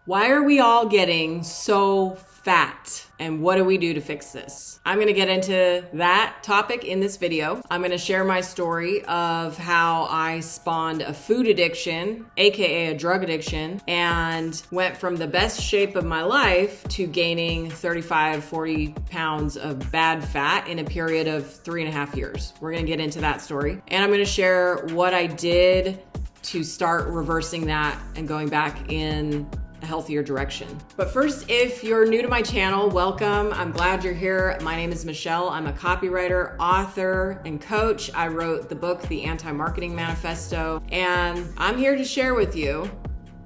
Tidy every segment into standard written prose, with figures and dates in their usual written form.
Why are we all getting so fat? And what do we do to fix this? I'm gonna get into that topic in this video. I'm gonna share my story of how I spawned a food addiction, AKA a drug addiction, and went from the best shape of my life to gaining 35, 40 pounds of bad fat in a period of 3.5 years. We're gonna get into that story. And I'm gonna share what I did to start reversing that and going back in a healthier direction. But first, if you're new to my channel, welcome. I'm glad you're here. My name is Michelle. I'm a copywriter, author, and coach. I wrote the book, The Anti-Marketing Manifesto, and I'm here to share with you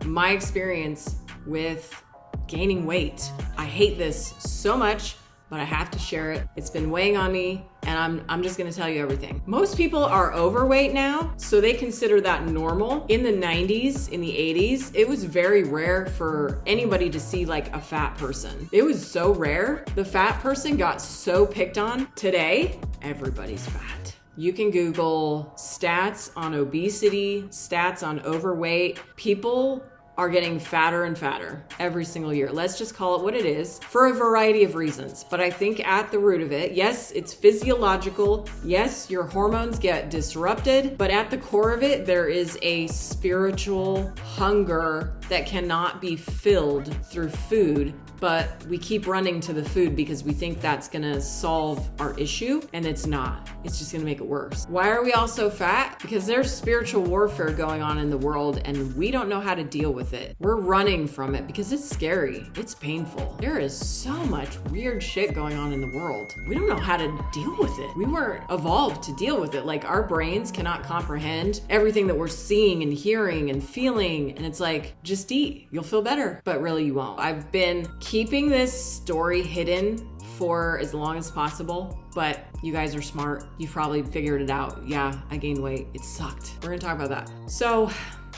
my experience with gaining weight. I hate this so much, but I have to share it. It's been weighing on me, and I'm just gonna tell you everything. Most people are overweight now, so they consider that normal. In the 90s, in the 80s, it was very rare for anybody to see like a fat person. It was so rare. The fat person got so picked on. Today, everybody's fat. You can Google stats on obesity, stats on overweight. People are getting fatter and fatter every single year. Let's just call it what it is for a variety of reasons. But I think at the root of it, yes, it's physiological. Yes, your hormones get disrupted, but at the core of it, there is a spiritual hunger that cannot be filled through food. But we keep running to the food because we think that's gonna solve our issue, and it's not. It's just gonna make it worse. Why are we all so fat? Because there's spiritual warfare going on in the world, and we don't know how to deal with it. We're running from it because it's scary. It's painful. There is so much weird shit going on in the world. We don't know how to deal with it. We weren't evolved to deal with it. Like, our brains cannot comprehend everything that we're seeing and hearing and feeling, and it's like, just eat. You'll feel better. But really, you won't. I've been keeping this story hidden for as long as possible, but you guys are smart. You've probably figured it out. Yeah, I gained weight. It sucked. We're gonna talk about that. So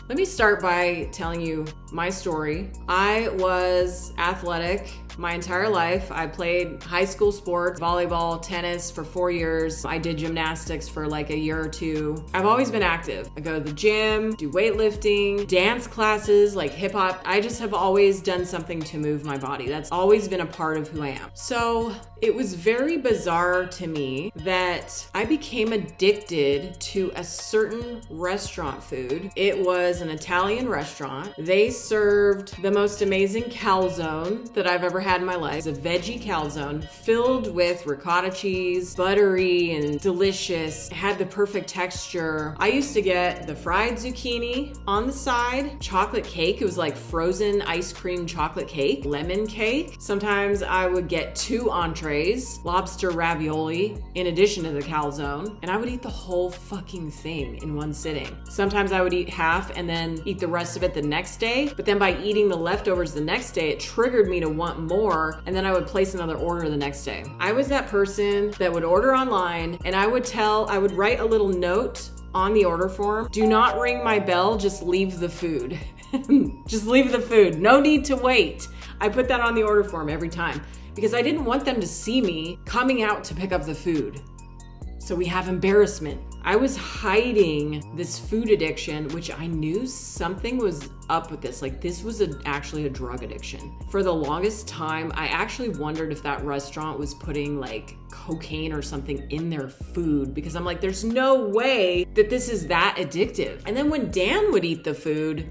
let me start by telling you my story. I was athletic my entire life. I played high school sports, volleyball, tennis for 4 years. I did gymnastics for like a year or two. I've always been active. I go to the gym, do weightlifting, dance classes, like hip hop. I just have always done something to move my body. That's always been a part of who I am. So it was very bizarre to me that I became addicted to a certain restaurant food. It was an Italian restaurant. They served the most amazing calzone that I've ever had in my life. It's a veggie calzone filled with ricotta cheese, buttery and delicious. It had the perfect texture. I used to get the fried zucchini on the side, chocolate cake. It was like frozen ice cream chocolate cake, lemon cake. Sometimes I would get 2 entrees, lobster ravioli in addition to the calzone, and I would eat the whole fucking thing in one sitting. Sometimes I would eat half and then eat the rest of it the next day, but then by eating the leftovers the next day, it triggered me to want more, and then I would place another order the next day. I was that person that would order online, and I would write a little note on the order form: do not ring my bell, just leave the food. Just leave the food. No need to wait. I put that on the order form every time because I didn't want them to see me coming out to pick up the food. So we have embarrassment. I was hiding this food addiction, which I knew something was up with this. Like, this was actually a drug addiction. For the longest time, I actually wondered if that restaurant was putting like cocaine or something in their food, because I'm like, there's no way that this is that addictive. And then when Dan would eat the food,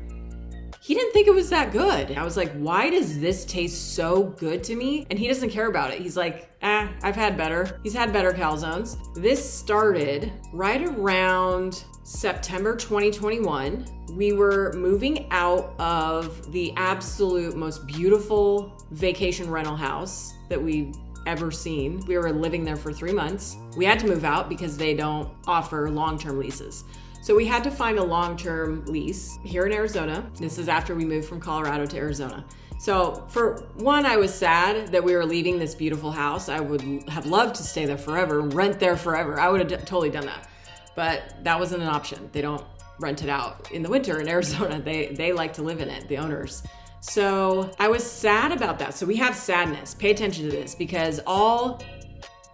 he didn't think it was that good. I was like, why does this taste so good to me? And he doesn't care about it. He's like, I've had better. He's had better calzones. This started right around September 2021. We were moving out of the absolute most beautiful vacation rental house that we ever seen. We were living there for 3 months. We had to move out because they don't offer long-term leases. So we had to find a long-term lease here in Arizona. This is after we moved from Colorado to Arizona. So for one, I was sad that we were leaving this beautiful house. I would have loved to stay there forever, rent there forever. I would have totally done that. But that wasn't an option. They don't rent it out in the winter in Arizona. They like to live in it, the owners. So I was sad about that. So we have sadness. Pay attention to this, because all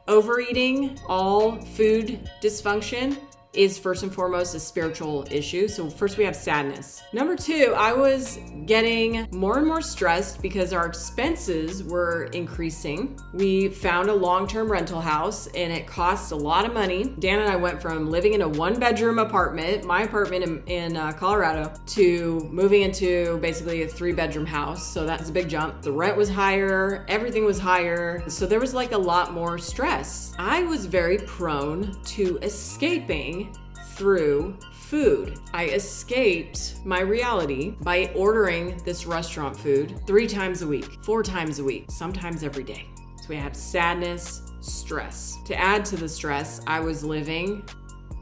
overeating, all food dysfunction is first and foremost a spiritual issue. So first we have sadness. Number two, I was getting more and more stressed because our expenses were increasing. We found a long-term rental house and it cost a lot of money. Dan and I went from living in a 1-bedroom apartment, my apartment in Colorado, to moving into basically a 3-bedroom house. So that's a big jump. The rent was higher, everything was higher. So there was like a lot more stress. I was very prone to escaping through food. I escaped my reality by ordering this restaurant food 3 times a week, 4 times a week, sometimes every day. So we have sadness, stress. To add to the stress, I was living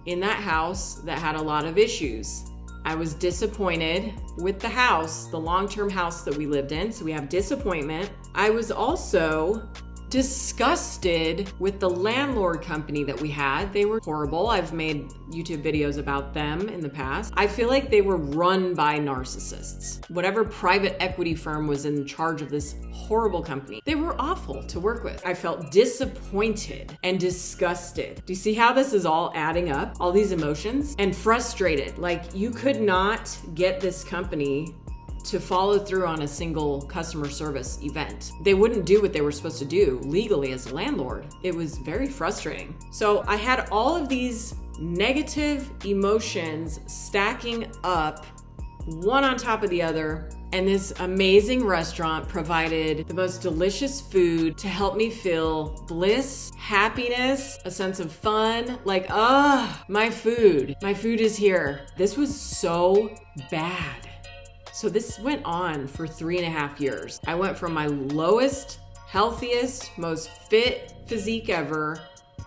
in that house that had a lot of issues. I was disappointed with the house, the long-term house that we lived in. So we have disappointment. I was also disgusted with the landlord company that we had. They were horrible. I've made YouTube videos about them in the past. I feel like they were run by narcissists. Whatever private equity firm was in charge of this horrible company, they were awful to work with. I felt disappointed and disgusted. Do you see how this is all adding up? All these emotions? And frustrated. Like, you could not get this company to follow through on a single customer service event. They wouldn't do what they were supposed to do legally as a landlord. It was very frustrating. So I had all of these negative emotions stacking up, one on top of the other. And this amazing restaurant provided the most delicious food to help me feel bliss, happiness, a sense of fun. Like, my food is here. This was so bad. So this went on for 3.5 years. I went from my lowest, healthiest, most fit physique ever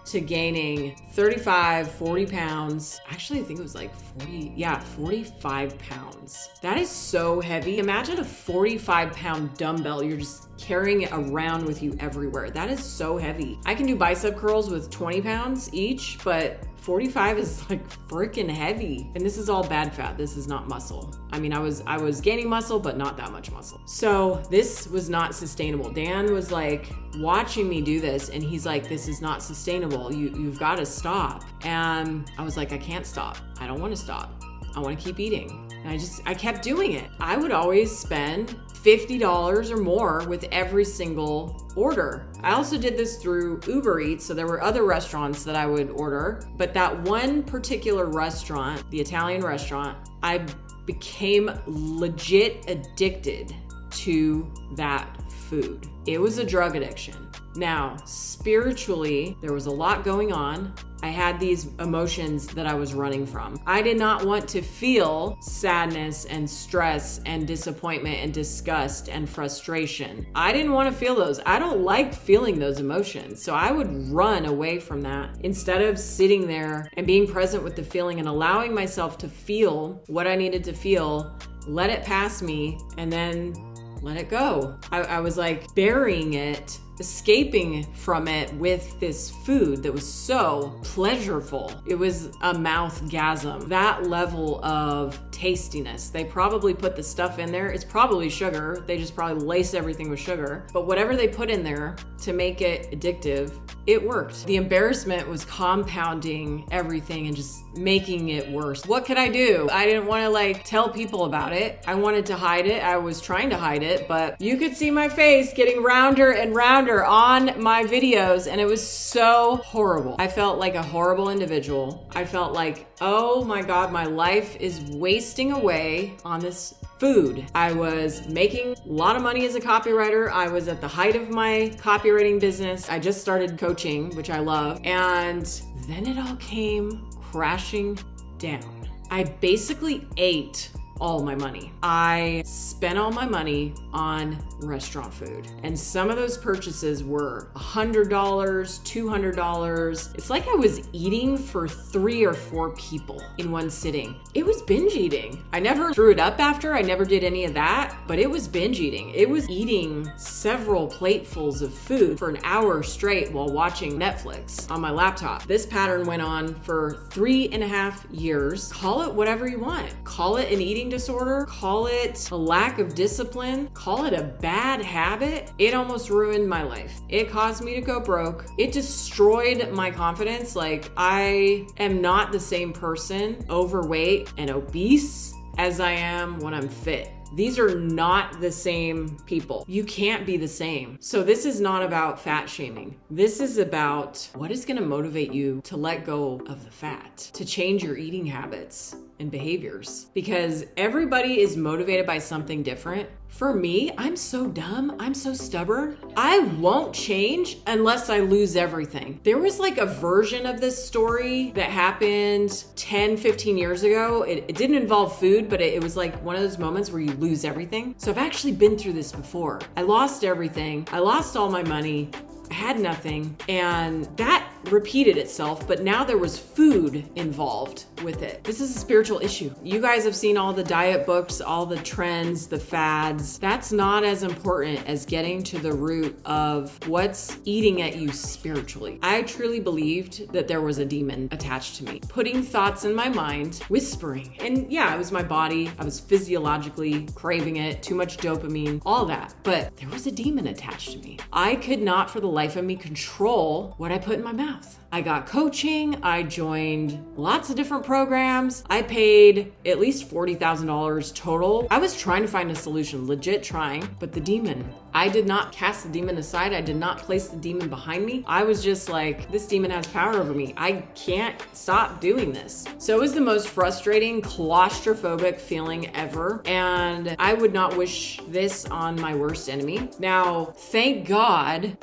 to gaining 35, 40 pounds. Actually, I think it was like 45 pounds. That is so heavy. Imagine a 45-pound dumbbell you're just carrying it around with you everywhere. That is so heavy. I can do bicep curls with 20 pounds each, but 45 is like freaking heavy. And this is all bad fat. This is not muscle. I mean, I was gaining muscle, but not that much muscle. So this was not sustainable. Dan was like watching me do this and he's like, this is not sustainable. You've got to stop. And I was like, I can't stop. I don't want to stop. I want to keep eating. And I kept doing it. I would always spend $50 or more with every single order. I also did this through Uber Eats, so there were other restaurants that I would order, but that one particular restaurant, the Italian restaurant, I became legit addicted to that food. It was a drug addiction. Now, spiritually, there was a lot going on. I had these emotions that I was running from. I did not want to feel sadness and stress and disappointment and disgust and frustration. I didn't want to feel those. I don't like feeling those emotions. So I would run away from that instead of sitting there and being present with the feeling and allowing myself to feel what I needed to feel, let it pass me, and then let it go. I was like burying it, escaping from it with this food that was so pleasurable. It was a mouth-gasm. That level of tastiness. They probably put the stuff in there. It's probably sugar. They just probably lace everything with sugar. But whatever they put in there to make it addictive, it worked. The embarrassment was compounding everything and just making it worse. What could I do? I didn't want to tell people about it. I wanted to hide it. I was trying to hide it, but you could see my face getting rounder and rounder on my videos, and it was so horrible. I felt like a horrible individual. I felt like, oh my God, my life is wasting away on this food. I was making a lot of money as a copywriter. I was at the height of my copywriting business. I just started coaching, which I love. And then it all came crashing down. I basically ate all my money. I spent all my money on restaurant food. And some of those purchases were $100, $200. It's like I was eating for 3 or 4 people in one sitting. It was binge eating. I never threw it up after. I never did any of that, but it was binge eating. It was eating several platefuls of food for an hour straight while watching Netflix on my laptop. This pattern went on for 3.5 years. Call it whatever you want. Call it an eating disorder, call it a lack of discipline, call it a bad habit. It almost ruined my life. It caused me to go broke. It destroyed my confidence. Like, I am not the same person, overweight and obese, as I am when I'm fit. These are not the same people. You can't be the same. So this is not about fat shaming. This is about what is going to motivate you to let go of the fat, to change your eating habits and behaviors, because everybody is motivated by something different. For me, I'm so dumb. I'm so stubborn. I won't change unless I lose everything. There was like a version of this story that happened 10, 15 years ago. It didn't involve food, but it was like one of those moments where you lose everything. So I've actually been through this before. I lost everything. I lost all my money. I had nothing, and that repeated itself, but now there was food involved with it. This is a spiritual issue. You guys have seen all the diet books, all the trends, the fads. That's not as important as getting to the root of what's eating at you spiritually. I truly believed that there was a demon attached to me, putting thoughts in my mind, whispering. And yeah, it was my body. I was physiologically craving it, too much dopamine, all that. But there was a demon attached to me. I could not for the life of me control what I put in my mouth. I got coaching. I joined lots of different programs. I paid at least $40,000 total. I was trying to find a solution, legit trying, but the demon, I did not cast the demon aside. I did not place the demon behind me. I was just like, this demon has power over me. I can't stop doing this. So it was the most frustrating, claustrophobic feeling ever. And I would not wish this on my worst enemy. Now, thank God,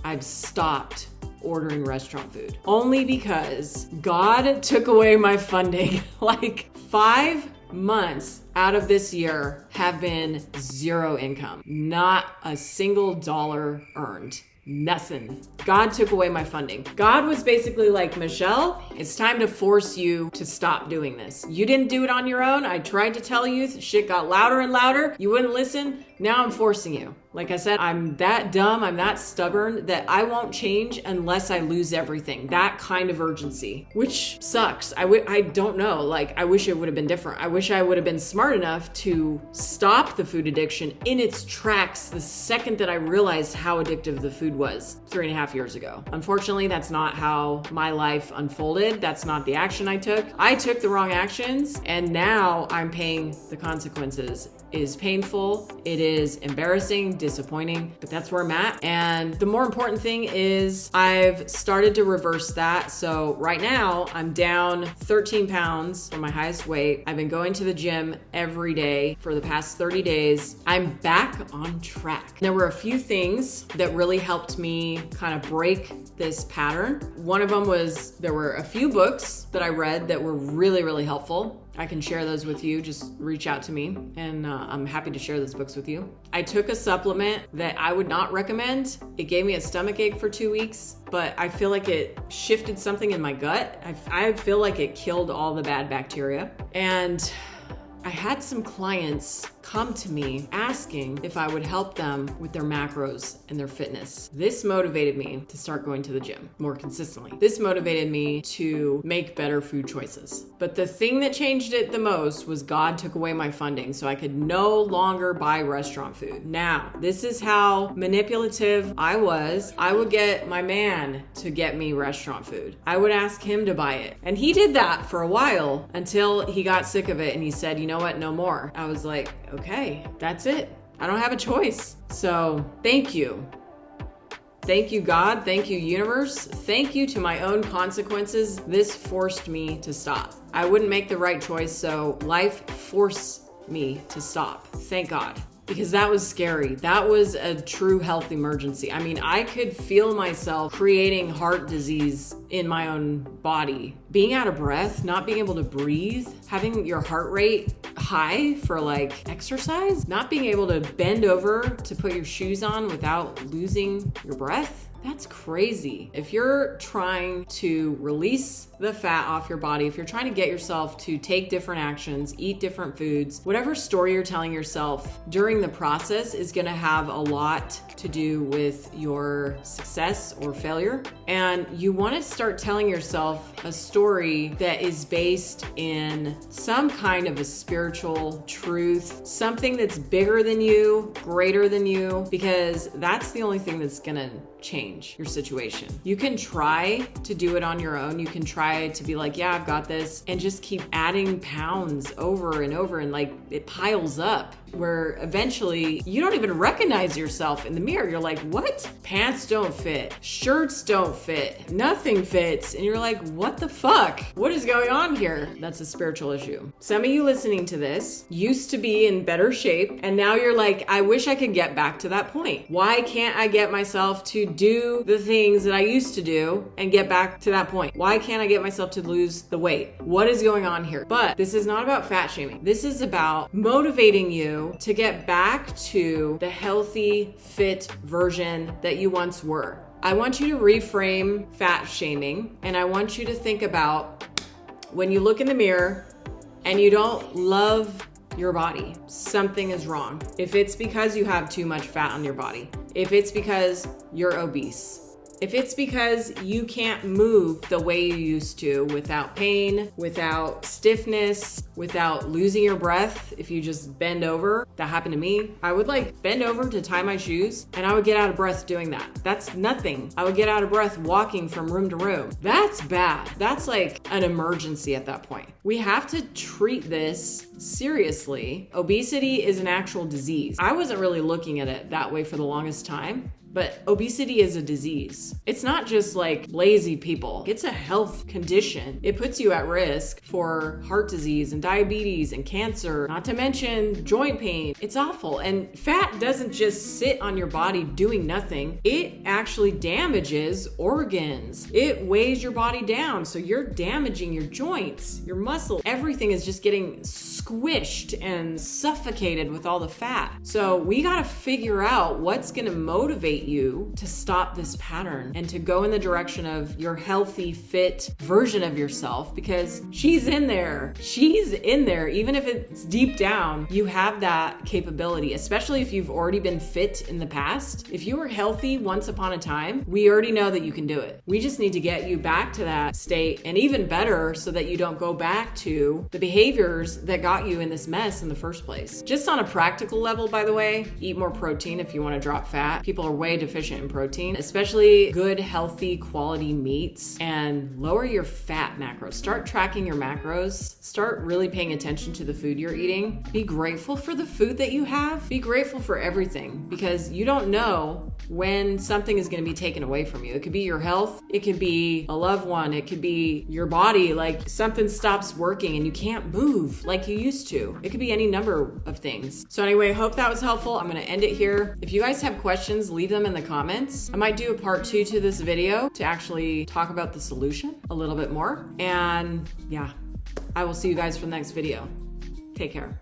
I've stopped ordering restaurant food, only because God took away my funding. Like 5 months out of this year have been zero income, not a single dollar earned. Nothing. God took away my funding. God was basically like, Michelle, it's time to force you to stop doing this. You didn't do it on your own. I tried to tell you, shit got louder and louder. You wouldn't listen. Now I'm forcing you. Like I said, I'm that dumb, I'm that stubborn that I won't change unless I lose everything. That kind of urgency, which sucks. I don't know. Like, I wish it would have been different. I wish I would have been smart enough to stop the food addiction in its tracks the second that I realized how addictive the food was 3.5 years ago. Unfortunately, that's not how my life unfolded. That's not the action I took. I took the wrong actions, and now I'm paying the consequences. It is painful. It is embarrassing, disappointing, but that's where I'm at. And the more important thing is I've started to reverse that. So right now I'm down 13 pounds from my highest weight. I've been going to the gym every day for the past 30 days. I'm back on track. There were a few things that really helped me kind of break this pattern. One of them was there were a few books that I read that were really, really helpful. I can share those with you. Just reach out to me, and I'm happy to share those books with you. I took a supplement that I would not recommend. It gave me a stomach ache for 2 weeks, but I feel like it shifted something in my gut. I feel like it killed all the bad bacteria. And I had some clients come to me asking if I would help them with their macros and their fitness. This motivated me to start going to the gym more consistently. This motivated me to make better food choices. But the thing that changed it the most was God took away my funding, so I could no longer buy restaurant food. Now, this is how manipulative I was. I would get my man to get me restaurant food. I would ask him to buy it. And he did that for a while until he got sick of it and he said, you know what, no more. I was like, okay, that's it. I don't have a choice. So thank you. Thank you, God. Thank you, universe. Thank you to my own consequences. This forced me to stop. I wouldn't make the right choice, so life forced me to stop. Thank God. Because that was scary. That was a true health emergency. I mean, I could feel myself creating heart disease in my own body. Being out of breath, not being able to breathe, having your heart rate high for like exercise, not being able to bend over to put your shoes on without losing your breath. That's crazy. If you're trying to release the fat off your body, if you're trying to get yourself to take different actions, eat different foods, whatever story you're telling yourself during the process is going to have a lot to do with your success or failure. And you want to start telling yourself a story that is based in some kind of a spiritual truth, something that's bigger than you, greater than you, because that's the only thing that's going to change your situation. You can try to do it on your own. You can try to be like, yeah, I've got this, and just keep adding pounds over and over, and like it piles up where eventually you don't even recognize yourself in the mirror. You're like, what? Pants don't fit, shirts don't fit, nothing fits. And you're like, what the fuck? What is going on here? That's a spiritual issue. Some of you listening to this used to be in better shape, and now you're like, I wish I could get back to that point. Why can't I get myself to do the things that I used to do and get back to that point? Why can't I get myself to lose the weight? What is going on here? But this is not about fat shaming. This is about motivating you to get back to the healthy, fit version that you once were. I want you to reframe fat shaming, and I want you to think about when you look in the mirror and you don't love your body, something is wrong. If it's because you have too much fat on your body, if it's because you're obese, if it's because you can't move the way you used to without pain, without stiffness, without losing your breath, if you just bend over, that happened to me. I would like bend over to tie my shoes and I would get out of breath doing that. That's nothing. I would get out of breath walking from room to room. That's bad. That's like an emergency at that point. We have to treat this seriously. Obesity is an actual disease. I wasn't really looking at it that way for the longest time. But obesity is a disease. It's not just like lazy people. It's a health condition. It puts you at risk for heart disease and diabetes and cancer, not to mention joint pain. It's awful. And fat doesn't just sit on your body doing nothing. It actually damages organs. It weighs your body down. So you're damaging your joints, your muscle. Everything is just getting squished and suffocated with all the fat. So we got to figure out what's going to motivate you to stop this pattern and to go in the direction of your healthy, fit version of yourself, because she's in there. She's in there. Even if it's deep down, you have that capability, especially if you've already been fit in the past. If you were healthy once upon a time, we already know that you can do it. We just need to get you back to that state, and even better, so that you don't go back to the behaviors that got you in this mess in the first place. Just on a practical level, by the way, eat more protein if you want to drop fat. People are way deficient in protein, especially good, healthy, quality meats, and lower your fat macros. Start tracking your macros. Start really paying attention to the food you're eating. Be grateful for the food that you have. Be grateful for everything, because you don't know when something is going to be taken away from you. It could be your health. It could be a loved one. It could be your body. Like something stops working and you can't move like you used to. It could be any number of things. So anyway, hope that was helpful. I'm going to end it here. If you guys have questions, leave them in the comments. I might do a part 2 to this video to actually talk about the solution a little bit more. And yeah, I will see you guys for the next video. Take care.